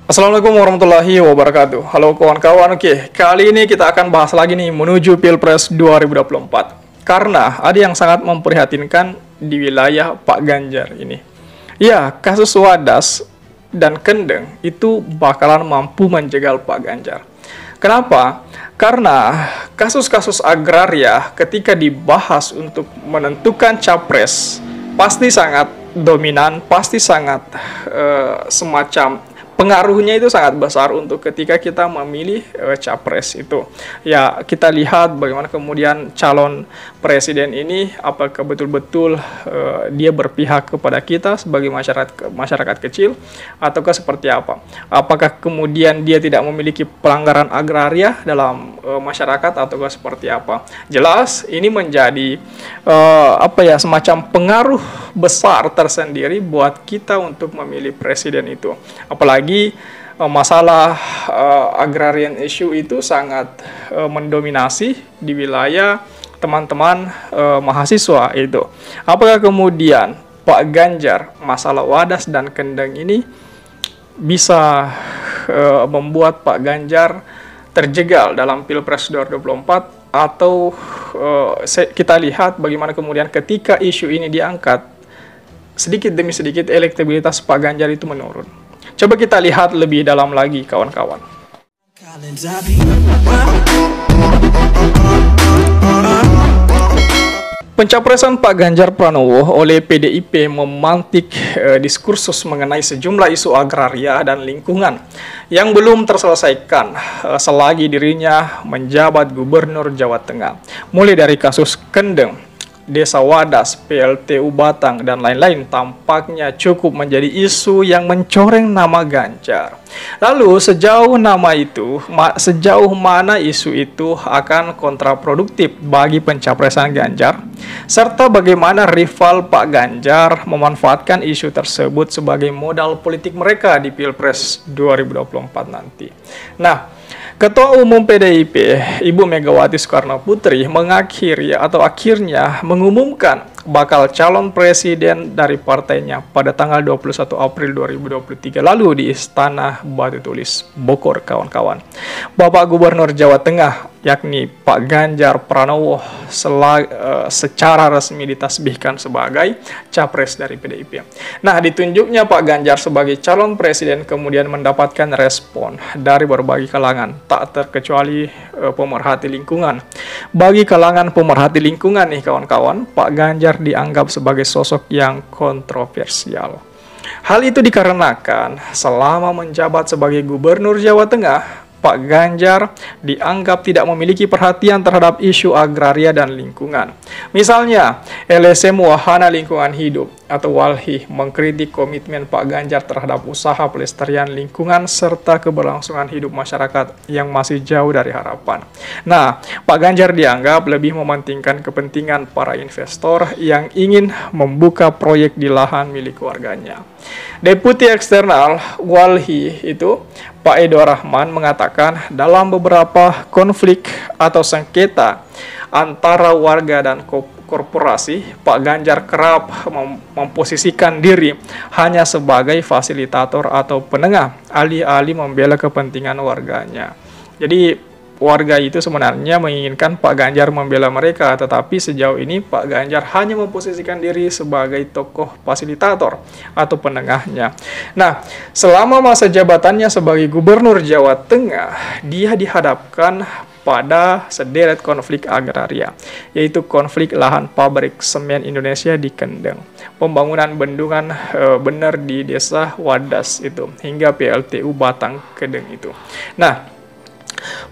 Assalamualaikum warahmatullahi wabarakatuh. Halo kawan-kawan. Oke, kali ini kita akan bahas lagi nih menuju Pilpres 2024. Karena ada yang sangat memprihatinkan di wilayah Pak Ganjar ini. Ya, kasus Wadas dan Kendeng itu bakalan mampu menjegal Pak Ganjar. Kenapa? Karena kasus-kasus agraria ketika dibahas untuk menentukan capres pasti sangat dominan, pasti sangat semacam pengaruhnya itu sangat besar untuk ketika kita memilih capres itu. Ya, kita lihat bagaimana kemudian calon presiden ini apakah betul-betul dia berpihak kepada kita sebagai masyarakat kecil ataukah seperti apa? Apakah kemudian dia tidak memiliki pelanggaran agraria dalam masyarakat ataukah seperti apa? Jelas ini menjadi semacam pengaruh besar tersendiri buat kita untuk memilih presiden itu. Apalagi masalah agrarian issue itu sangat mendominasi di wilayah teman-teman mahasiswa itu. Apakah kemudian Pak Ganjar masalah Wadas dan Kendeng ini bisa membuat Pak Ganjar terjegal dalam Pilpres 2024 atau kita lihat bagaimana kemudian ketika isu ini diangkat sedikit demi sedikit elektabilitas Pak Ganjar itu menurun. Coba kita lihat lebih dalam lagi, kawan-kawan. Pencapresan Pak Ganjar Pranowo oleh PDIP memantik diskursus mengenai sejumlah isu agraria dan lingkungan yang belum terselesaikan selagi dirinya menjabat Gubernur Jawa Tengah. Mulai dari kasus Kendeng, Desa Wadas, PLTU Batang, dan lain-lain tampaknya cukup menjadi isu yang mencoreng nama Ganjar. Lalu sejauh mana isu itu akan kontraproduktif bagi pencapresan Ganjar, serta bagaimana rival Pak Ganjar memanfaatkan isu tersebut sebagai modal politik mereka di Pilpres 2024 nanti. Nah, Ketua Umum PDIP, Ibu Megawati Soekarno Putri akhirnya mengumumkan bakal calon presiden dari partainya pada tanggal 21 April 2023 lalu di Istana Batu Tulis, Bogor, kawan-kawan. Bapak Gubernur Jawa Tengah, yakni Pak Ganjar Pranowo, secara resmi ditasbihkan sebagai capres dari PDIP. Nah, ditunjuknya Pak Ganjar sebagai calon presiden kemudian mendapatkan respon dari berbagai kalangan, tak terkecuali pemerhati lingkungan. Bagi kalangan pemerhati lingkungan nih kawan-kawan, Pak Ganjar dianggap sebagai sosok yang kontroversial. Hal itu dikarenakan selama menjabat sebagai Gubernur Jawa Tengah, Pak Ganjar dianggap tidak memiliki perhatian terhadap isu agraria dan lingkungan. Misalnya, LSM Wahana Lingkungan Hidup atau WALHI mengkritik komitmen Pak Ganjar terhadap usaha pelestarian lingkungan serta keberlangsungan hidup masyarakat yang masih jauh dari harapan. Nah, Pak Ganjar dianggap lebih mementingkan kepentingan para investor yang ingin membuka proyek di lahan milik warganya. Deputi Eksternal WALHI itu, Pak Edo Rahman, mengatakan dalam beberapa konflik atau sengketa antara warga dan korporasi, Pak Ganjar kerap memposisikan diri hanya sebagai fasilitator atau penengah, alih-alih membela kepentingan warganya. Jadi warga itu sebenarnya menginginkan Pak Ganjar membela mereka, tetapi sejauh ini Pak Ganjar hanya memposisikan diri sebagai tokoh fasilitator atau penengahnya. Nah, selama masa jabatannya sebagai Gubernur Jawa Tengah, dia dihadapkan pada sederet konflik agraria, yaitu konflik lahan pabrik semen Indonesia di Kendeng, pembangunan bendungan bener di Desa Wadas itu, hingga PLTU Batang Kendeng itu. Nah,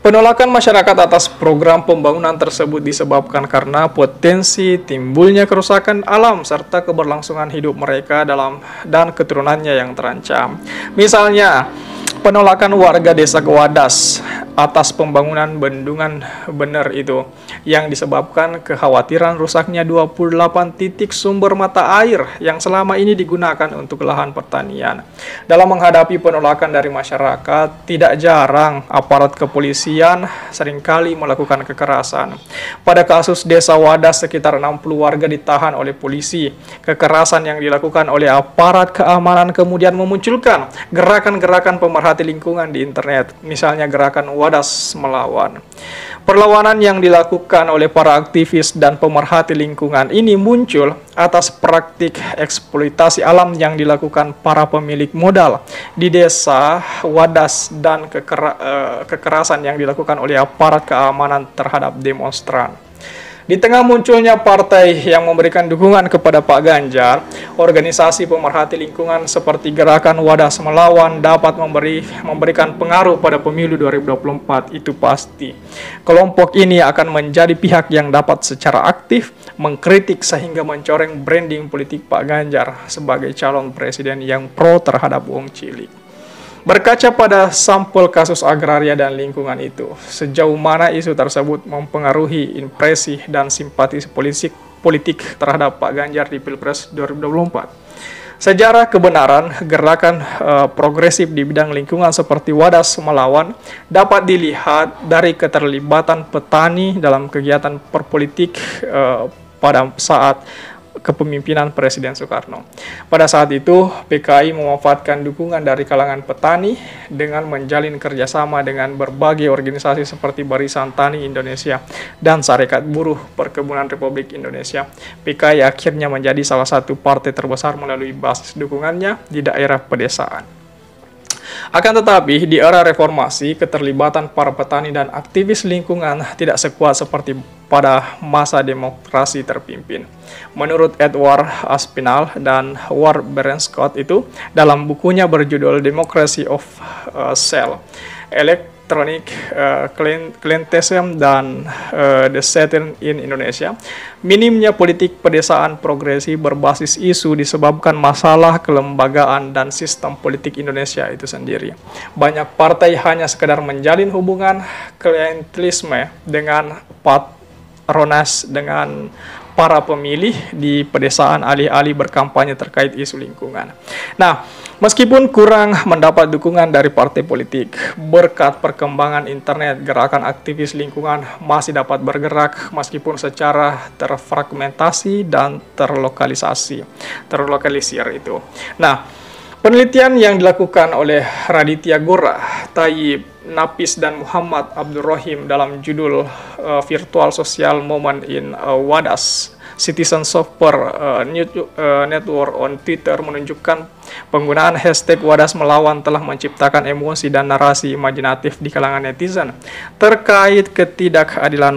penolakan masyarakat atas program pembangunan tersebut disebabkan karena potensi timbulnya kerusakan alam serta keberlangsungan hidup mereka dan keturunannya yang terancam. Misalnya, penolakan warga Desa Wadas atas pembangunan bendungan bener itu yang disebabkan kekhawatiran rusaknya 28 titik sumber mata air yang selama ini digunakan untuk lahan pertanian. Dalam menghadapi penolakan dari masyarakat, tidak jarang aparat kepolisian seringkali melakukan kekerasan. Pada kasus Desa Wadas, sekitar 60 warga ditahan oleh polisi. Kekerasan yang dilakukan oleh aparat keamanan kemudian memunculkan gerakan-gerakan pemerhati lingkungan di internet, misalnya gerakan Wadas Melawan. Perlawanan yang dilakukan oleh para aktivis dan pemerhati lingkungan ini muncul atas praktik eksploitasi alam yang dilakukan para pemilik modal di desa Wadas dan kekerasan yang dilakukan oleh aparat keamanan terhadap demonstran. Di tengah munculnya partai yang memberikan dukungan kepada Pak Ganjar, organisasi pemerhati lingkungan seperti Gerakan Wadas Melawan dapat memberikan pengaruh pada pemilu 2024, itu pasti. Kelompok ini akan menjadi pihak yang dapat secara aktif mengkritik sehingga mencoreng branding politik Pak Ganjar sebagai calon presiden yang pro terhadap wong cilik. Berkaca pada sampel kasus agraria dan lingkungan itu, sejauh mana isu tersebut mempengaruhi impresi dan simpati politik terhadap Pak Ganjar di Pilpres 2024. Sejarah kebenaran gerakan progresif di bidang lingkungan seperti Wadas Melawan dapat dilihat dari keterlibatan petani dalam kegiatan perpolitik pada saat kepemimpinan Presiden Soekarno. Pada saat itu, PKI memanfaatkan dukungan dari kalangan petani dengan menjalin kerjasama dengan berbagai organisasi seperti Barisan Tani Indonesia dan Sarekat Buruh Perkebunan Republik Indonesia. PKI akhirnya menjadi salah satu partai terbesar melalui basis dukungannya di daerah pedesaan. Akan tetapi, di era reformasi, keterlibatan para petani dan aktivis lingkungan tidak sekuat seperti pada masa demokrasi terpimpin. Menurut Edward Aspinall dan Howard Berenscott itu, dalam bukunya berjudul Democracy of Cell, Electronic Clientelism dan The Setting in Indonesia, minimnya politik pedesaan progresif berbasis isu disebabkan masalah kelembagaan dan sistem politik Indonesia itu sendiri. Banyak partai hanya sekedar menjalin hubungan klientelisme dengan patronas dengan para pemilih di pedesaan alih-alih berkampanye terkait isu lingkungan. Nah, meskipun kurang mendapat dukungan dari partai politik, berkat perkembangan internet, gerakan aktivis lingkungan masih dapat bergerak meskipun secara terfragmentasi dan terlokalisir itu. Nah, penelitian yang dilakukan oleh Raditya Gora, Tayyib Nafis dan Muhammad Abdurrahim dalam judul Virtual Social Moment in Wadas Citizen Software Network on Twitter menunjukkan penggunaan hashtag Wadas Melawan telah menciptakan emosi dan narasi imajinatif di kalangan netizen terkait ketidakadilan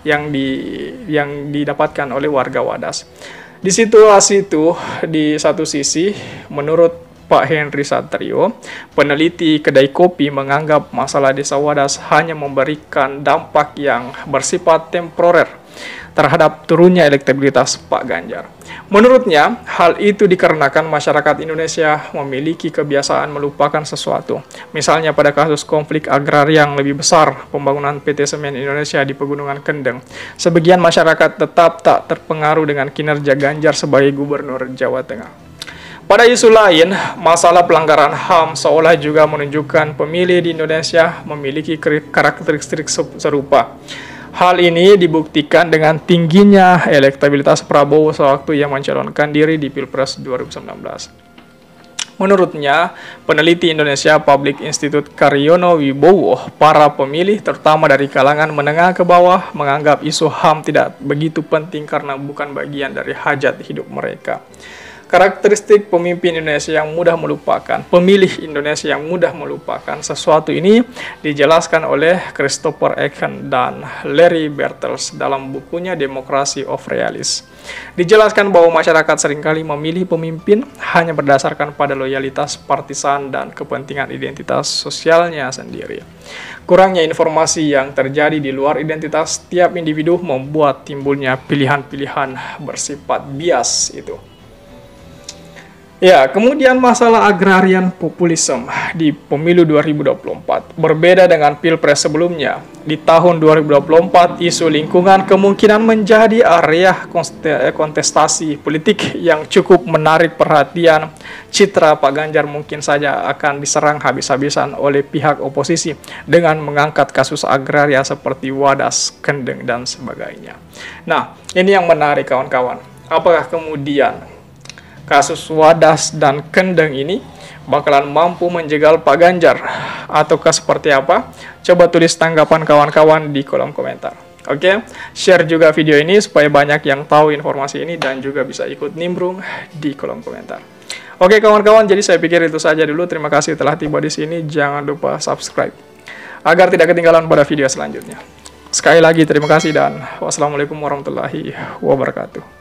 yang didapatkan oleh warga Wadas. Di situasi itu, di satu sisi, menurut Pak Henry Satrio, peneliti kedai kopi, menganggap masalah Desa Wadas hanya memberikan dampak yang bersifat temporer terhadap turunnya elektabilitas Pak Ganjar. Menurutnya, hal itu dikarenakan masyarakat Indonesia memiliki kebiasaan melupakan sesuatu. Misalnya pada kasus konflik agraria yang lebih besar, pembangunan PT Semen Indonesia di Pegunungan Kendeng, sebagian masyarakat tetap tak terpengaruh dengan kinerja Ganjar sebagai Gubernur Jawa Tengah. Pada isu lain, masalah pelanggaran HAM seolah juga menunjukkan pemilih di Indonesia memiliki karakteristik serupa. Hal ini dibuktikan dengan tingginya elektabilitas Prabowo sewaktu ia mencalonkan diri di Pilpres 2019. Menurutnya, peneliti Indonesia Public Institute Karyono Wibowo, para pemilih terutama dari kalangan menengah ke bawah menganggap isu HAM tidak begitu penting karena bukan bagian dari hajat hidup mereka. Karakteristik pemimpin Indonesia yang mudah melupakan, pemilih Indonesia yang mudah melupakan sesuatu ini dijelaskan oleh Christopher Eken dan Larry Bertels dalam bukunya Democracy of Realists. Dijelaskan bahwa masyarakat seringkali memilih pemimpin hanya berdasarkan pada loyalitas partisan dan kepentingan identitas sosialnya sendiri. Kurangnya informasi yang terjadi di luar identitas tiap individu membuat timbulnya pilihan-pilihan bersifat bias itu. Ya, kemudian masalah agrarian populisme di pemilu 2024 berbeda dengan pilpres sebelumnya. Di tahun 2024, isu lingkungan kemungkinan menjadi area kontestasi politik yang cukup menarik perhatian. Citra Pak Ganjar mungkin saja akan diserang habis-habisan oleh pihak oposisi dengan mengangkat kasus agraria seperti Wadas, Kendeng, dan sebagainya. Nah, ini yang menarik kawan-kawan. Apakah kemudian kasus Wadas dan Kendeng ini bakalan mampu menjegal Pak Ganjar ataukah seperti apa? Coba tulis tanggapan kawan-kawan di kolom komentar. Oke, share juga video ini supaya banyak yang tahu informasi ini dan juga bisa ikut nimbrung di kolom komentar. Oke kawan-kawan, jadi saya pikir itu saja dulu. Terima kasih telah tiba di sini. Jangan lupa subscribe agar tidak ketinggalan pada video selanjutnya. Sekali lagi terima kasih dan wassalamualaikum warahmatullahi wabarakatuh.